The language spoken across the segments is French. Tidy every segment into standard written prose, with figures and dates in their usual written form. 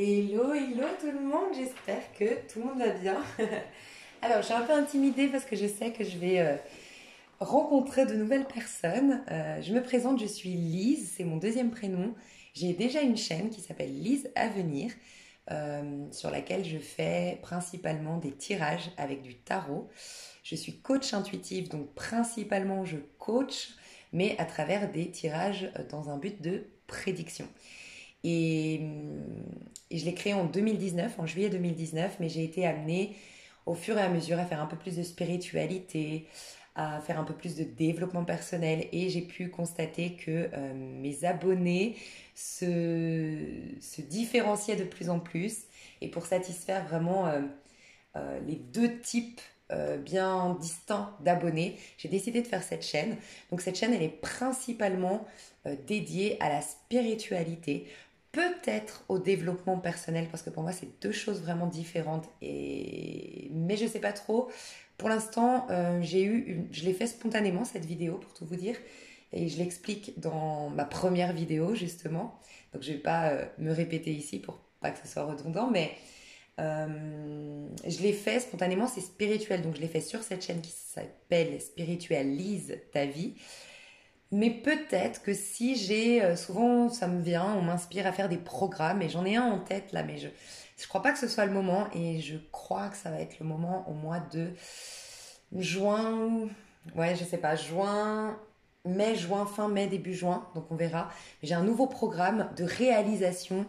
Hello, hello tout le monde, j'espère que tout le monde va bien. Alors, je suis un peu intimidée parce que je sais que je vais rencontrer de nouvelles personnes. Je me présente, je suis Lise, c'est mon deuxième prénom. J'ai déjà une chaîne qui s'appelle Lise Avenir, sur laquelle je fais principalement des tirages avec du tarot. Je suis coach intuitive, donc principalement je coach, mais à travers des tirages dans un but de prédiction. Et, et je l'ai créé en 2019, en juillet 2019, mais j'ai été amenée au fur et à mesure à faire un peu plus de spiritualité, à faire un peu plus de développement personnel et j'ai pu constater que mes abonnés se différenciaient de plus en plus et pour satisfaire vraiment les deux types bien distincts d'abonnés, j'ai décidé de faire cette chaîne. Donc cette chaîne, elle est principalement dédiée à la spiritualité, peut-être au développement personnel, parce que pour moi, c'est deux choses vraiment différentes. Mais je ne sais pas trop. Pour l'instant, je l'ai fait spontanément, cette vidéo, pour tout vous dire. Et je l'explique dans ma première vidéo, justement. Donc je ne vais pas me répéter ici pour pas que ce soit redondant, mais je l'ai fait spontanément, c'est spirituel. Donc je l'ai fait sur cette chaîne qui s'appelle Spiritualise ta vie. Mais peut-être que si souvent ça me vient, on m'inspire à faire des programmes et j'en ai un en tête là, mais je crois pas que ce soit le moment et je crois que ça va être le moment au mois de juin, ouais, je sais pas, juin, fin mai, début juin, donc on verra. J'ai un nouveau programme de réalisation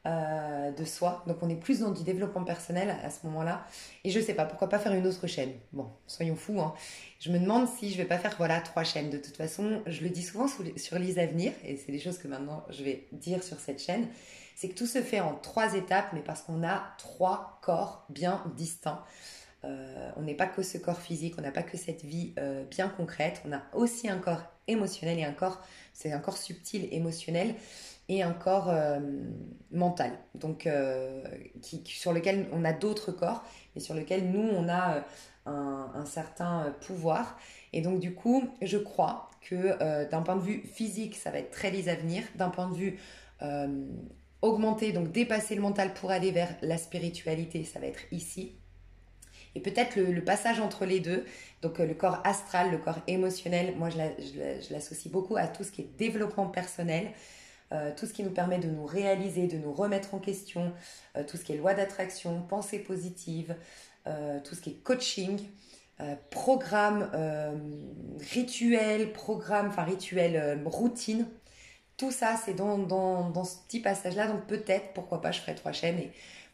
de soi. Donc on est plus dans du développement personnel à ce moment-là. Et je sais pas, pourquoi pas faire une autre chaîne. Bon, soyons fous, hein. Je me demande si je vais pas faire voilà trois chaînes. De toute façon, je le dis souvent sur Lise Avenir, et c'est des choses que maintenant je vais dire sur cette chaîne, c'est que tout se fait en trois étapes, mais parce qu'on a trois corps bien distincts. On n'est pas que ce corps physique, on n'a pas que cette vie bien concrète, on a aussi un corps émotionnel et c'est un corps subtil émotionnel et un corps mental, donc sur lequel on a d'autres corps et sur lequel nous on a un certain pouvoir. Et donc du coup, je crois que d'un point de vue physique, ça va être très les avenirs, d'un point de vue euh, augmenter, donc dépasser le mental pour aller vers la spiritualité, ça va être ici. Et peut-être le passage entre les deux, donc le corps astral, le corps émotionnel, moi je l'associe beaucoup à tout ce qui est développement personnel, tout ce qui nous permet de nous réaliser, de nous remettre en question, tout ce qui est loi d'attraction, pensée positive, tout ce qui est coaching, programme rituel, routine. Tout ça, c'est dans ce petit passage-là. Donc peut-être, pourquoi pas, je ferai trois chaînes et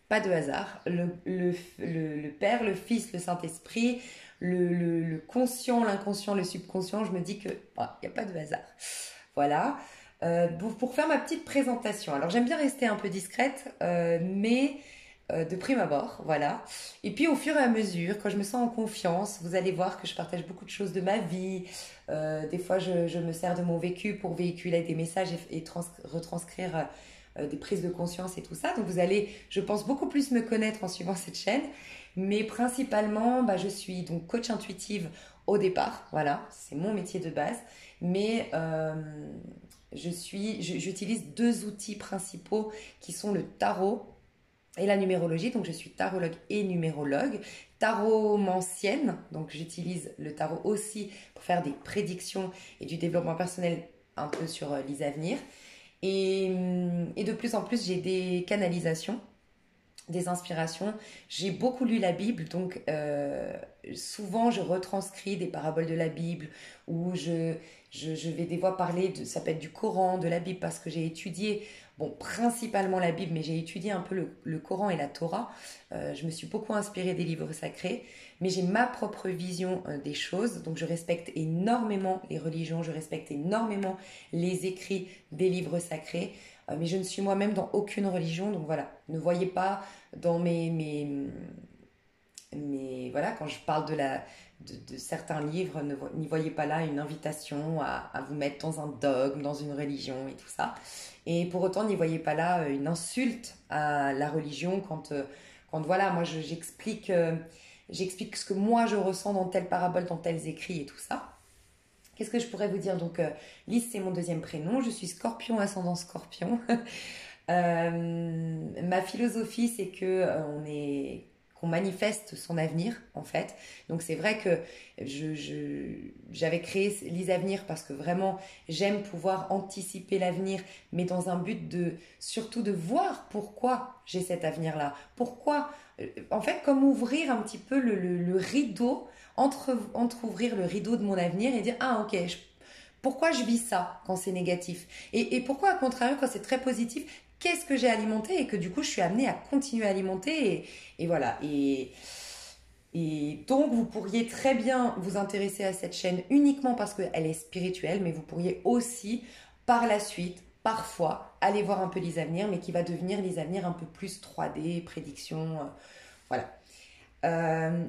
pas de hasard. Le Père, le Fils, le Saint-Esprit, le conscient, l'inconscient, le subconscient, je me dis que il n'y a pas de hasard. Voilà. Pour faire ma petite présentation. Alors j'aime bien rester un peu discrète, mais de prime abord, voilà. Et puis au fur et à mesure, quand je me sens en confiance, vous allez voir que je partage beaucoup de choses de ma vie. Des fois, je me sers de mon vécu pour véhiculer des messages et retranscrire des prises de conscience et tout ça. Donc vous allez, je pense, beaucoup plus me connaître en suivant cette chaîne. Mais principalement, je suis donc coach intuitive au départ, voilà, c'est mon métier de base. Mais j'utilise deux outils principaux qui sont le tarot et la numérologie. Donc je suis tarologue et numérologue, taromancienne, donc j'utilise le tarot aussi pour faire des prédictions et du développement personnel un peu sur les avenirs. Et de plus en plus, j'ai des canalisations, des inspirations. J'ai beaucoup lu la Bible, donc souvent je retranscris des paraboles de la Bible ou je vais des fois parler ça peut être du Coran, de la Bible, parce que j'ai étudié, bon, principalement la Bible, mais j'ai étudié un peu le Coran et la Torah. Je me suis beaucoup inspirée des livres sacrés, mais j'ai ma propre vision des choses, donc je respecte énormément les religions, je respecte énormément les écrits des livres sacrés. Mais je ne suis moi-même dans aucune religion, donc voilà, ne voyez pas dans voilà, quand je parle de certains livres, n'y voyez pas là une invitation à vous mettre dans un dogme, dans une religion et tout ça. Et pour autant, n'y voyez pas là une insulte à la religion quand voilà, moi j'explique ce que moi je ressens dans telle parabole, dans tels écrits et tout ça. Qu'est-ce que je pourrais vous dire? Donc, Lise, c'est mon deuxième prénom. Je suis scorpion, ascendant scorpion. Ma philosophie, c'est que qu'on manifeste son avenir, en fait. Donc c'est vrai que j'avais créé Lise Avenir parce que vraiment j'aime pouvoir anticiper l'avenir, mais dans un but de surtout de voir pourquoi j'ai cet avenir-là. Pourquoi, en fait, comme ouvrir un petit peu le rideau, entre-ouvrir le rideau de mon avenir et dire, ah ok, pourquoi je vis ça quand c'est négatif et pourquoi, à contrario, quand c'est très positif, qu'est-ce que j'ai alimenté et que du coup, je suis amenée à continuer à alimenter et voilà. Et donc, vous pourriez très bien vous intéresser à cette chaîne uniquement parce qu'elle est spirituelle, mais vous pourriez aussi, par la suite, parfois, aller voir un peu les avenirs, mais qui va devenir les avenirs un peu plus 3D, prédiction, voilà.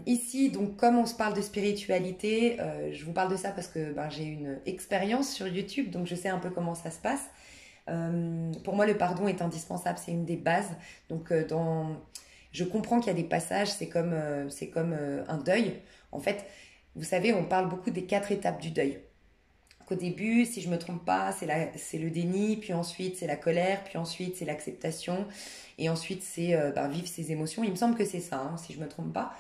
Ici, donc, comme on se parle de spiritualité, je vous parle de ça parce que ben, j'ai une expérience sur YouTube, donc je sais un peu comment ça se passe. Pour moi, le pardon est indispensable, c'est une des bases. Donc, je comprends qu'il y a des passages, c'est comme un deuil. En fait, vous savez, on parle beaucoup des 4 étapes du deuil. Qu'au début, si je me trompe pas, c'est le déni, puis ensuite c'est la colère, puis ensuite c'est l'acceptation, et ensuite c'est ben, vivre ses émotions. Il me semble que c'est ça, hein, si je me trompe pas.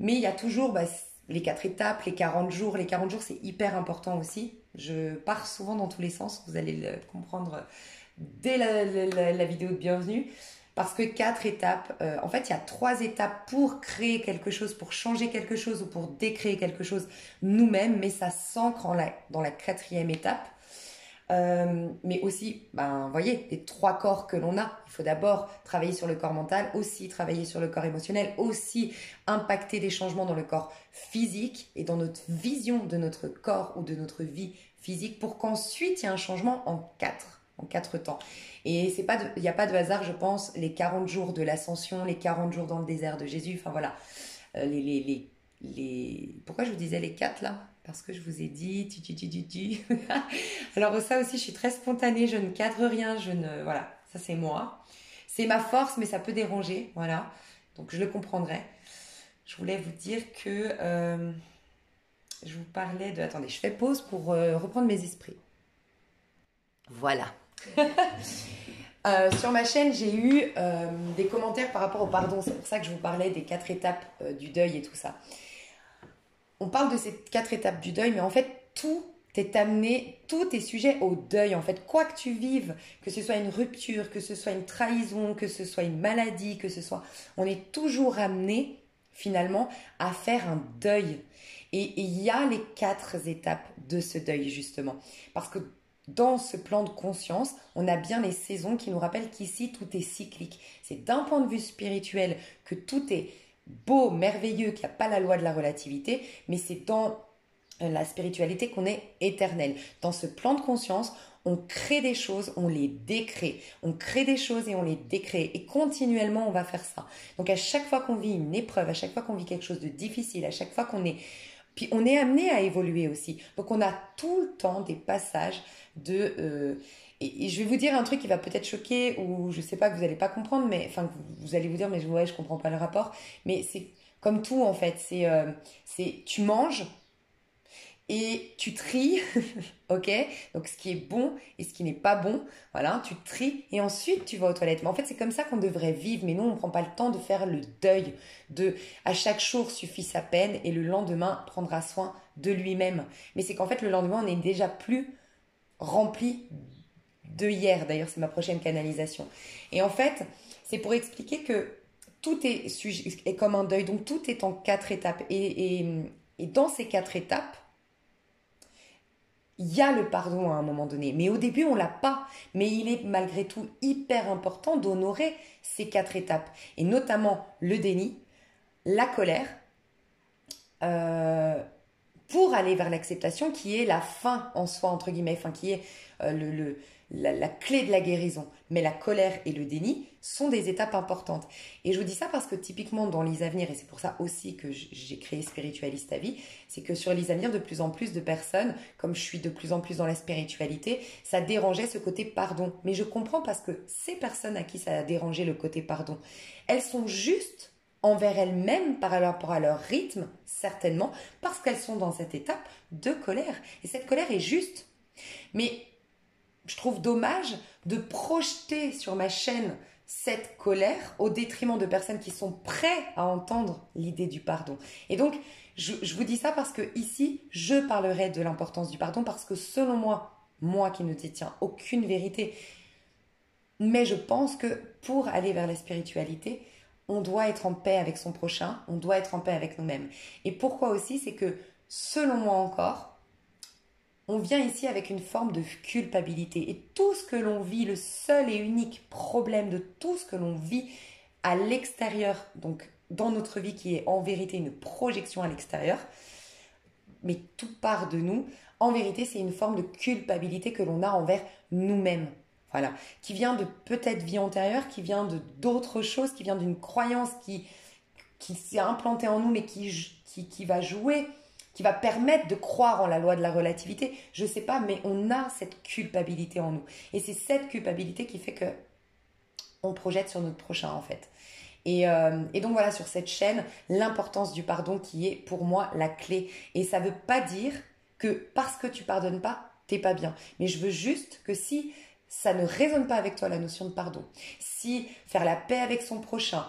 Mais il y a toujours bah, les 4 étapes, les 40 jours. Les 40 jours, c'est hyper important aussi. Je pars souvent dans tous les sens, vous allez le comprendre dès la vidéo de bienvenue. Parce que 4 étapes, en fait, il y a 3 étapes pour créer quelque chose, pour changer quelque chose ou pour décréer quelque chose nous-mêmes, mais ça s'ancre dans la 4e étape. Mais aussi, ben, vous voyez, les 3 corps que l'on a. Il faut d'abord travailler sur le corps mental, aussi travailler sur le corps émotionnel, aussi impacter des changements dans le corps physique et dans notre vision de notre corps ou de notre vie physique pour qu'ensuite il y ait un changement en 4 temps. Et il n'y a pas de hasard, je pense, les 40 jours de l'ascension, les 40 jours dans le désert de Jésus, enfin voilà. Pourquoi je vous disais les 4 là? Parce que je vous ai dit, Alors ça aussi, je suis très spontanée, je ne cadre rien, voilà, ça c'est moi. C'est ma force, mais ça peut déranger, voilà. Donc je le comprendrai. Je voulais vous dire que je vous parlais de... Attendez, je fais pause pour reprendre mes esprits. Voilà. Sur ma chaîne, j'ai eu des commentaires par rapport au pardon. C'est pour ça que je vous parlais des 4 étapes du deuil et tout ça. On parle de ces 4 étapes du deuil, mais en fait, tout est sujet au deuil. En fait, quoi que tu vives, que ce soit une rupture, que ce soit une trahison, que ce soit une maladie, on est toujours amené finalement à faire un deuil. Et il y a les 4 étapes de ce deuil justement, parce que dans ce plan de conscience, on a bien les saisons qui nous rappellent qu'ici, tout est cyclique. C'est d'un point de vue spirituel que tout est beau, merveilleux, qu'il n'y a pas la loi de la relativité, mais c'est dans la spiritualité qu'on est éternel. Dans ce plan de conscience, on crée des choses, on les décrée. On crée des choses et on les décrée. Et continuellement, on va faire ça. Donc à chaque fois qu'on vit une épreuve, à chaque fois qu'on vit quelque chose de difficile, à chaque fois Puis on est amené à évoluer aussi. Donc on a tout le temps des passages et je vais vous dire un truc qui va peut-être choquer ou je sais pas que vous n'allez pas comprendre, mais enfin vous allez vous dire mais ouais je comprends pas le rapport. Mais c'est comme tout en fait. C'est tu manges et tu tries, ok? Donc ce qui est bon et ce qui n'est pas bon, voilà, tu tries et ensuite tu vas aux toilettes. Mais en fait c'est comme ça qu'on devrait vivre, mais nous on ne prend pas le temps de faire le deuil. À chaque jour suffit sa peine et le lendemain prendra soin de lui-même. Mais c'est qu'en fait le lendemain on n'est déjà plus rempli de hier. D'ailleurs c'est ma prochaine canalisation. Et en fait c'est pour expliquer que tout est comme un deuil, donc tout est en 4 étapes et dans ces 4 étapes il y a le pardon à un moment donné, mais au début on l'a pas. Mais il est malgré tout hyper important d'honorer ces 4 étapes, et notamment le déni, la colère, euh, pour aller vers l'acceptation qui est la fin en soi, entre guillemets, enfin qui est la clé de la guérison. Mais la colère et le déni sont des étapes importantes. Et je vous dis ça parce que typiquement dans Les Avenirs, et c'est pour ça aussi que j'ai créé Spiritualiste à vie, c'est que sur Les Avenirs, de plus en plus de personnes, comme je suis de plus en plus dans la spiritualité, ça dérangeait ce côté pardon. Mais je comprends parce que ces personnes à qui ça a dérangé le côté pardon, elles sont justes envers elles-mêmes par rapport à leur rythme, certainement, parce qu'elles sont dans cette étape de colère. Et cette colère est juste. Mais je trouve dommage de projeter sur ma chaîne cette colère au détriment de personnes qui sont prêtes à entendre l'idée du pardon. Et donc, je vous dis ça parce que ici, je parlerai de l'importance du pardon parce que selon moi qui ne détiens aucune vérité, mais je pense que pour aller vers la spiritualité, on doit être en paix avec son prochain, on doit être en paix avec nous-mêmes. Et pourquoi aussi, c'est que selon moi encore, on vient ici avec une forme de culpabilité. Et tout ce que l'on vit, le seul et unique problème de tout ce que l'on vit à l'extérieur, donc dans notre vie qui est en vérité une projection à l'extérieur, mais tout part de nous, en vérité c'est une forme de culpabilité que l'on a envers nous-mêmes. Voilà, qui vient de peut-être vie antérieure, qui vient de d'autres choses, qui vient d'une croyance qui s'est implantée en nous, mais qui va jouer, qui va permettre de croire en la loi de la relativité. Je ne sais pas, mais on a cette culpabilité en nous. Et c'est cette culpabilité qui fait que on projette sur notre prochain, en fait. Et donc voilà, sur cette chaîne, l'importance du pardon qui est pour moi la clé. Et ça ne veut pas dire que parce que tu pardonnes pas, t'es pas bien. Mais je veux juste que si ça ne résonne pas avec toi la notion de pardon, si faire la paix avec son prochain,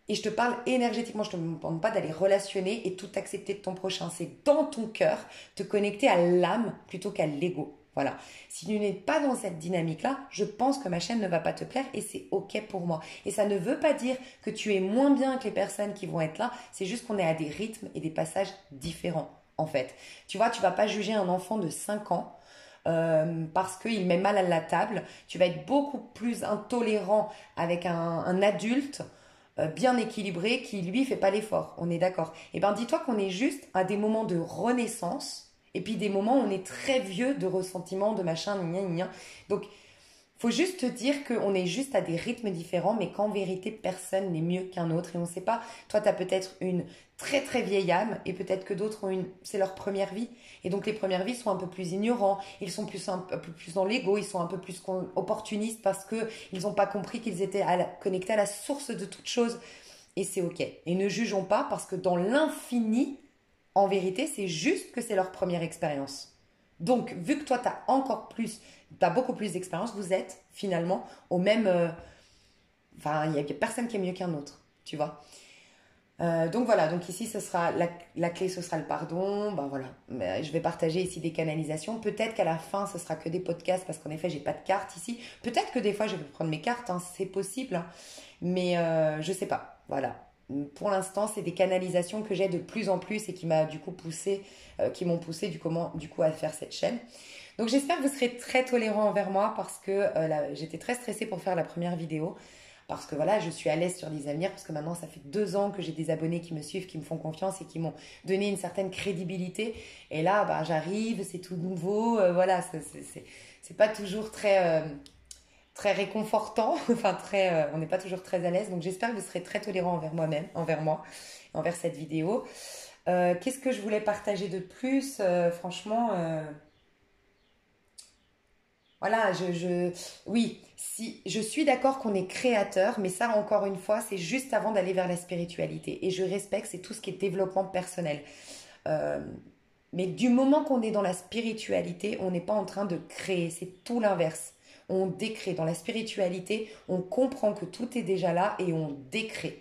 et je te parle énergétiquement, je ne te demande pas d'aller relationner et tout accepter de ton prochain, c'est dans ton cœur te connecter à l'âme plutôt qu'à l'ego. Voilà. Si tu n'es pas dans cette dynamique-là, je pense que ma chaîne ne va pas te plaire et c'est OK pour moi. Et ça ne veut pas dire que tu es moins bien que les personnes qui vont être là, c'est juste qu'on est à des rythmes et des passages différents, en fait. Tu vois, tu vas pas juger un enfant de 5 ans parce qu'il met mal à la table. Tu vas être beaucoup plus intolérant avec un adulte bien équilibré qui, lui, fait pas l'effort. On est d'accord. Eh bien, dis-toi qu'on est juste à des moments de renaissance et puis des moments où on est très vieux de ressentiment, de machin, gna gna gna. Donc, faut juste te dire qu'on est juste à des rythmes différents, mais qu'en vérité, personne n'est mieux qu'un autre. Et on ne sait pas, toi, tu as peut-être une très très vieille âme, et peut-être que d'autres c'est leur première vie. Et donc les premières vies sont un peu plus ignorants, ils sont un peu plus dans l'ego, ils sont un peu plus opportunistes parce qu'ils n'ont pas compris qu'ils étaient connectés à la source de toute chose. Et c'est OK. Et ne jugeons pas parce que dans l'infini, en vérité, c'est juste que c'est leur première expérience. Donc, vu que toi, tu as beaucoup plus d'expérience, vous êtes finalement au même... Enfin, il n'y a personne qui est mieux qu'un autre, tu vois. Donc voilà, donc ici, ce sera la clé, ce sera le pardon. Ben voilà, je vais partager ici des canalisations. Peut-être qu'à la fin, ce sera que des podcasts parce qu'en effet, j'ai pas de cartes ici. Peut-être que des fois, je vais prendre mes cartes, hein, c'est possible. Hein, mais je sais pas, voilà. Pour l'instant, c'est des canalisations que j'ai de plus en plus et qui m'a du coup poussé, qui m'ont poussé du coup à faire cette chaîne. Donc j'espère que vous serez très tolérants envers moi parce que j'étais très stressée pour faire la première vidéo. Parce que voilà, je suis à l'aise sur les avenirs, parce que maintenant ça fait 2 ans que j'ai des abonnés qui me suivent, qui me font confiance et qui m'ont donné une certaine crédibilité. Et là, bah, j'arrive, c'est tout nouveau, voilà, c'est pas toujours très réconfortant, enfin on n'est pas toujours très à l'aise. Donc j'espère que vous serez très tolérants envers moi-même, envers moi, envers cette vidéo. Qu'est-ce que je voulais partager de plus franchement, voilà, oui, si, je suis d'accord qu'on est créateur, mais ça, encore une fois, c'est juste avant d'aller vers la spiritualité. Et je respecte, c'est tout ce qui est développement personnel. Euh, mais du moment qu'on est dans la spiritualité, on n'est pas en train de créer, c'est tout l'inverse. On décrée. Dans la spiritualité, on comprend que tout est déjà là et on décrée.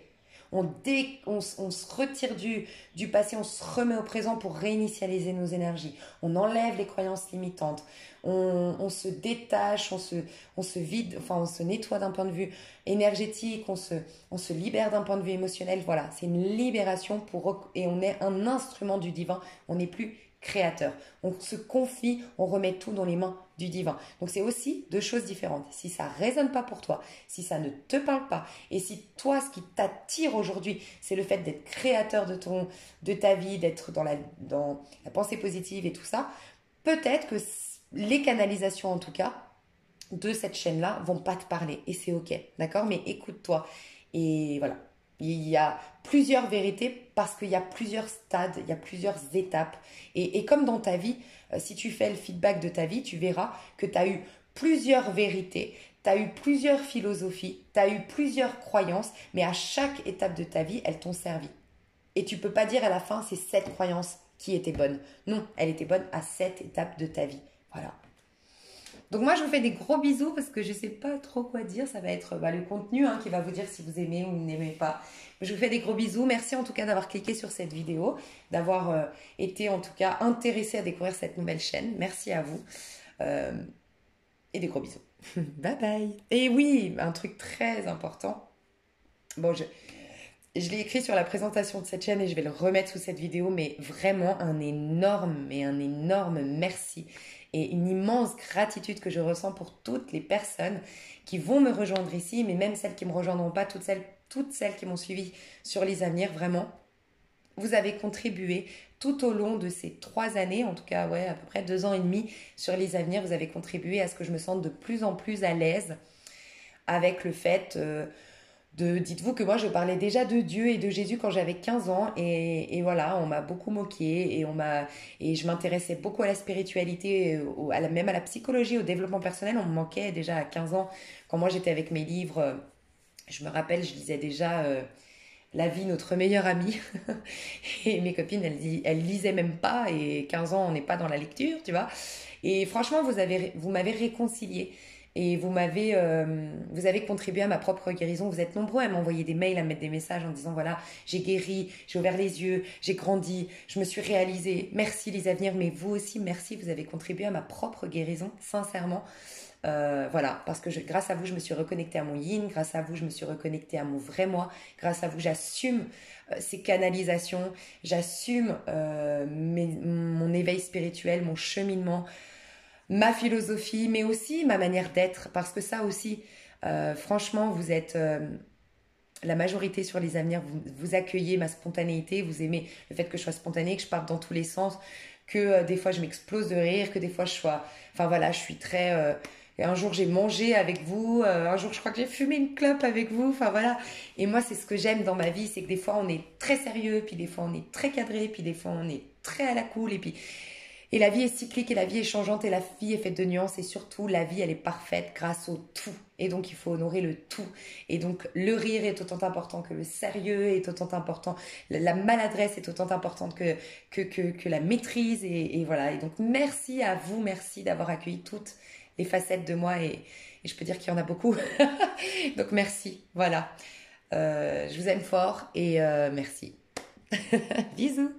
On se retire du passé, on se remet au présent pour réinitialiser nos énergies. On enlève les croyances limitantes. On se détache, on se vide, enfin on se nettoie d'un point de vue énergétique, on se libère d'un point de vue émotionnel. Voilà, c'est une libération et on est un instrument du divin. On n'est plus créateur. On se confie, on remet tout dans les mains du divin. Donc c'est aussi 2 choses différentes. Si ça résonne pas pour toi, si ça ne te parle pas, et si toi ce qui t'attire aujourd'hui, c'est le fait d'être créateur de ta vie, d'être dans la pensée positive et tout ça, peut-être que les canalisations en tout cas de cette chaîne-là vont pas te parler et c'est OK, d'accord? Mais écoute-toi et voilà. Il y a plusieurs vérités parce qu'il y a plusieurs stades, il y a plusieurs étapes. Et comme dans ta vie, si tu fais le feedback de ta vie, tu verras que tu as eu plusieurs vérités, tu as eu plusieurs philosophies, tu as eu plusieurs croyances, mais à chaque étape de ta vie, elles t'ont servi. Et tu peux pas dire à la fin, c'est cette croyance qui était bonne. Non, elle était bonne à cette étape de ta vie. Voilà. Donc moi, je vous fais des gros bisous parce que je sais pas trop quoi dire. Ça va être le contenu qui va vous dire si vous aimez ou n'aimez pas. Je vous fais des gros bisous. Merci en tout cas d'avoir cliqué sur cette vidéo, d'avoir été en tout cas intéressé à découvrir cette nouvelle chaîne. Merci à vous. Euh, et des gros bisous. Bye bye. Et oui, un truc très important. Bon, je l'ai écrit sur la présentation de cette chaîne et je vais le remettre sous cette vidéo, mais vraiment un énorme merci et une immense gratitude que je ressens pour toutes les personnes qui vont me rejoindre ici, mais même celles qui ne me rejoindront pas, toutes celles qui m'ont suivi sur les avenirs, vraiment. Vous avez contribué tout au long de ces 3 années, en tout cas ouais, à peu près 2 ans et demi sur les avenirs, vous avez contribué à ce que je me sente de plus en plus à l'aise avec le fait dites-vous que moi je parlais déjà de Dieu et de Jésus quand j'avais 15 ans et voilà, on m'a beaucoup moqué et je m'intéressais beaucoup à la spiritualité, même à la psychologie, au développement personnel. On me manquait déjà à 15 ans quand moi j'étais avec mes livres. Je me rappelle, je lisais déjà La vie, notre meilleure amie. Et mes copines, elles lisaient même pas et 15 ans, on n'est pas dans la lecture, tu vois. Et franchement, vous m'avez réconcilié et vous avez contribué à ma propre guérison. Vous êtes nombreux à m'envoyer des mails, à me mettre des messages en disant voilà, j'ai guéri, j'ai ouvert les yeux, j'ai grandi, je me suis réalisée. Merci les avenirs, mais vous aussi, merci, vous avez contribué à ma propre guérison, sincèrement. Voilà, parce que grâce à vous, je me suis reconnectée à mon yin, grâce à vous, je me suis reconnectée à mon vrai moi, grâce à vous, j'assume ces canalisations, j'assume mon éveil spirituel, mon cheminement, ma philosophie, mais aussi ma manière d'être, parce que ça aussi, franchement, vous êtes la majorité sur les avenirs, vous accueillez ma spontanéité, vous aimez le fait que je sois spontanée, que je parte dans tous les sens, que des fois je m'explose de rire, que des fois je sois... Enfin voilà, je suis très... un jour j'ai mangé avec vous, un jour je crois que j'ai fumé une clope avec vous, enfin voilà. Et moi c'est ce que j'aime dans ma vie, c'est que des fois on est très sérieux, puis des fois on est très cadré, puis des fois on est très à la cool, et puis... Et la vie est cyclique et la vie est changeante et la vie est faite de nuances et surtout la vie elle est parfaite grâce au tout. Et donc il faut honorer le tout. Et donc le rire est autant important que le sérieux est autant important. La maladresse est autant importante que la maîtrise. Et voilà. Et donc merci à vous, merci d'avoir accueilli toutes les facettes de moi et je peux dire qu'il y en a beaucoup. Donc merci. Voilà. Je vous aime fort et merci. Bisous.